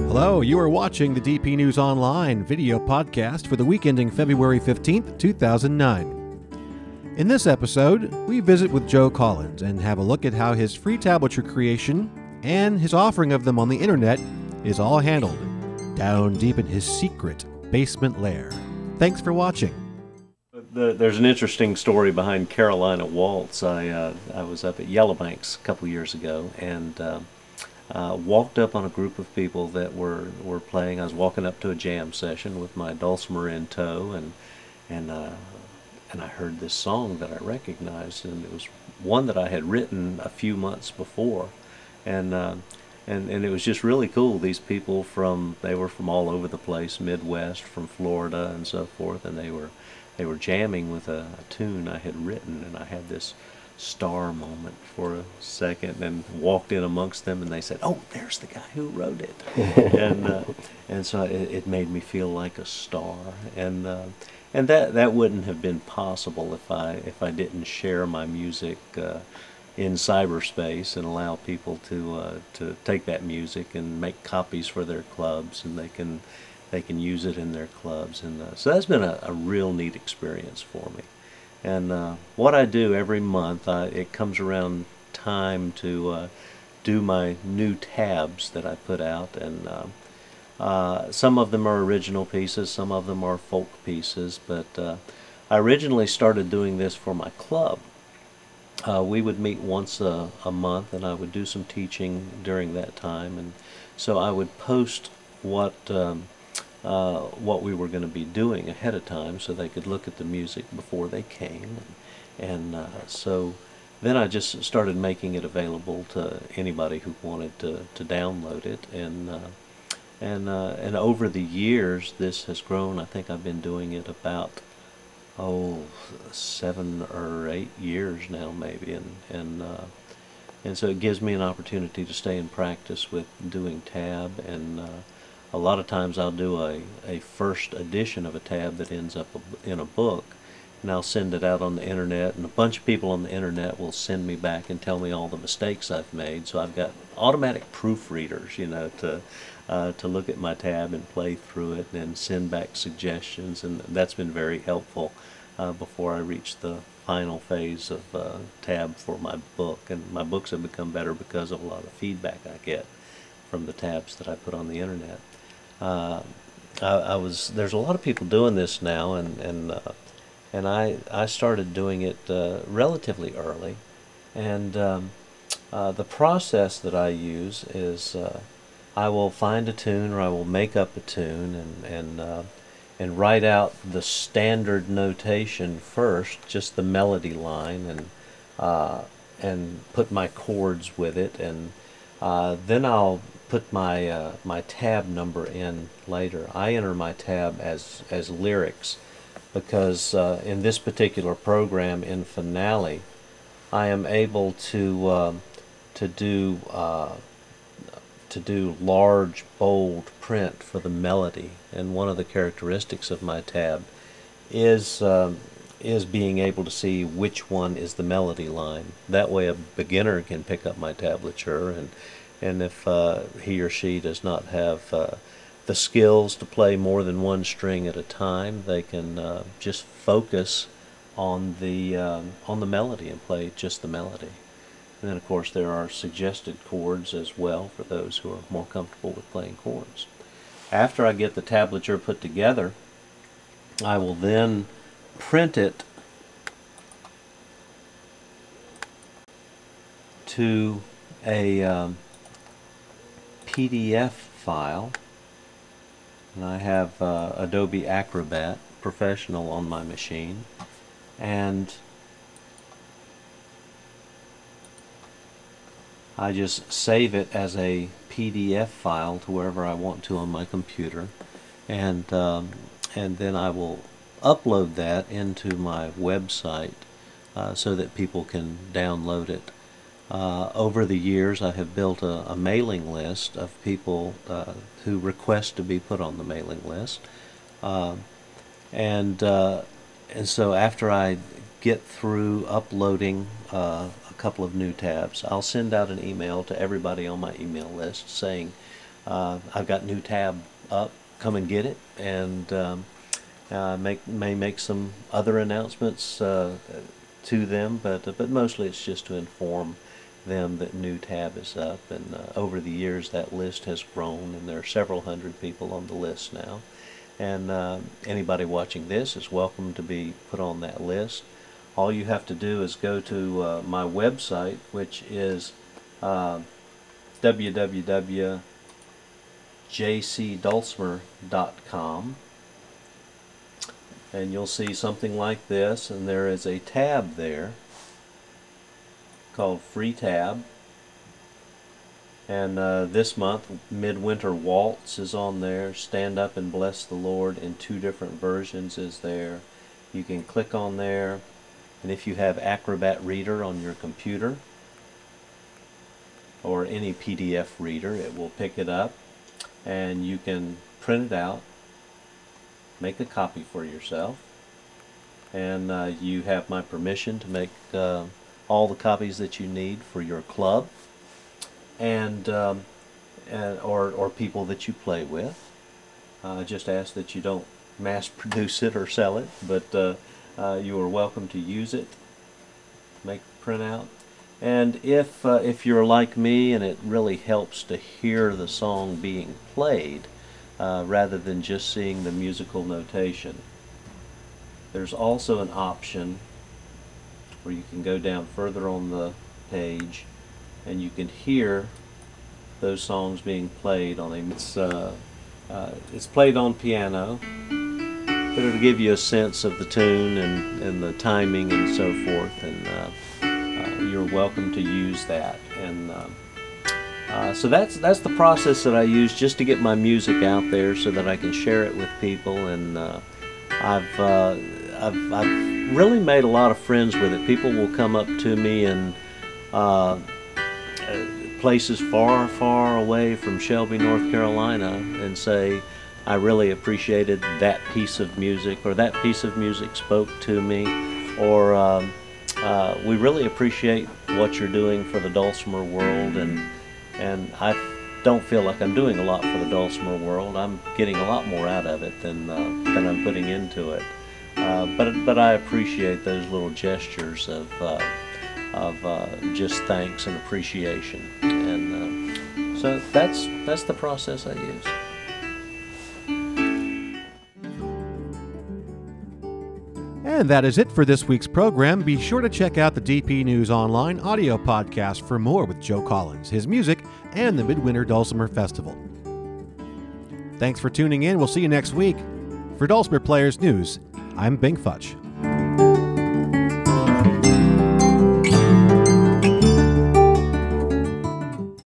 Hello, you are watching the DP News Online video podcast for the week ending February 15th, 2009. In this episode, we visit with Joe Collins and have a look at how his free tablature creation and his offering of them on the internet is all handled down deep in his secret basement lair. Thanks for watching. There's an interesting story behind Carolina Waltz. I was up at Yellowbanks a couple years ago and walked up on a group of people that were playing. I was walking up to a jam session with my dulcimer in tow, and I heard this song that I recognized, and it was one that I had written a few months before, and it was just really cool. These people they were from all over the place, Midwest, from Florida and so forth, and they were jamming with a tune I had written, and I had this star moment for a second and walked in amongst them, and they said, "Oh, there's the guy who wrote it." and so it made me feel like a star, and that wouldn't have been possible if I didn't share my music in cyberspace and allow people to take that music and make copies for their clubs, and they can use it in their clubs, and so that's been a real neat experience for me. And what I do every month, it comes around time to do my new tabs that I put out, and some of them are original pieces, some of them are folk pieces, but I originally started doing this for my club. We would meet once a month, and I would do some teaching during that time, and so I would post what we were going to be doing ahead of time so they could look at the music before they came, and so then I just started making it available to anybody who wanted to download it, and over the years this has grown. I think I've been doing it about 7 or 8 years now, maybe, and so it gives me an opportunity to stay in practice with doing tab, and a lot of times I'll do a first edition of a tab that ends up in a book, and I'll send it out on the internet, and a bunch of people on the internet will send me back and tell me all the mistakes I've made. So I've got automatic proofreaders, to look at my tab and play through it and send back suggestions, and that's been very helpful before I reach the final phase of tab for my book. And my books have become better because of a lot of feedback I get from the tabs that I put on the internet. There's a lot of people doing this now, and I started doing it relatively early, and the process that I use is I will find a tune, or I will make up a tune, and write out the standard notation first, just the melody line, and put my chords with it, and then I'll put my tab number in later. I enter my tab as lyrics, because in this particular program in Finale, I am able to do large, bold print for the melody, and one of the characteristics of my tab is being able to see which one is the melody line. That way a beginner can pick up my tablature, and if he or she does not have the skills to play more than one string at a time, they can just focus on the melody and play just the melody. And then, of course, there are suggested chords as well for those who are more comfortable with playing chords. After I get the tablature put together, I will then print it to a PDF file, and I have Adobe Acrobat Professional on my machine, and I just save it as a PDF file to wherever I want to on my computer, and then I will upload that into my website so that people can download it. Over the years, I have built a mailing list of people who request to be put on the mailing list, and so after I get through uploading a couple of new tabs, I'll send out an email to everybody on my email list saying, I've got new tab up, come and get it, and may make some other announcements to them, but mostly it's just to inform them that new tab is up. And over the years that list has grown, and there are several hundred people on the list now. And anybody watching this is welcome to be put on that list. All you have to do is go to my website, which is www.jcdulcimer.com, and you'll see something like this, and there is a tab there called Free Tab. And this month, Midwinter Waltz is on there. Stand Up and Bless the Lord in 2 different versions is there. You can click on there, and if you have Acrobat Reader on your computer or any PDF reader, it will pick it up, and you can print it out, make a copy for yourself, and you have my permission to make all the copies that you need for your club and or people that you play with. I just ask that you don't mass produce it or sell it, but you are welcome to use it, make the printout. And if you're like me and it really helps to hear the song being played rather than just seeing the musical notation, there's also an option where you can go down further on the page and you can hear those songs being played on it's played on piano, but it'll give you a sense of the tune and the timing and so forth, and you're welcome to use that. And so that's the process that I use just to get my music out there so that I can share it with people. And I've really made a lot of friends with it. People will come up to me in places far, far away from Shelby, North Carolina, and say, I really appreciated that piece of music, or that piece of music spoke to me, or we really appreciate what you're doing for the dulcimer world. And I don't feel like I'm doing a lot for the dulcimer world. I'm getting a lot more out of it than I'm putting into it. But I appreciate those little gestures of just thanks and appreciation, and so that's the process I use. And that is it for this week's program. Be sure to check out the DP News Online audio podcast for more with Joe Collins, his music, and the Midwinter Dulcimer Festival. Thanks for tuning in. We'll see you next week. For Dulcimer Players News, I'm Bing Futch.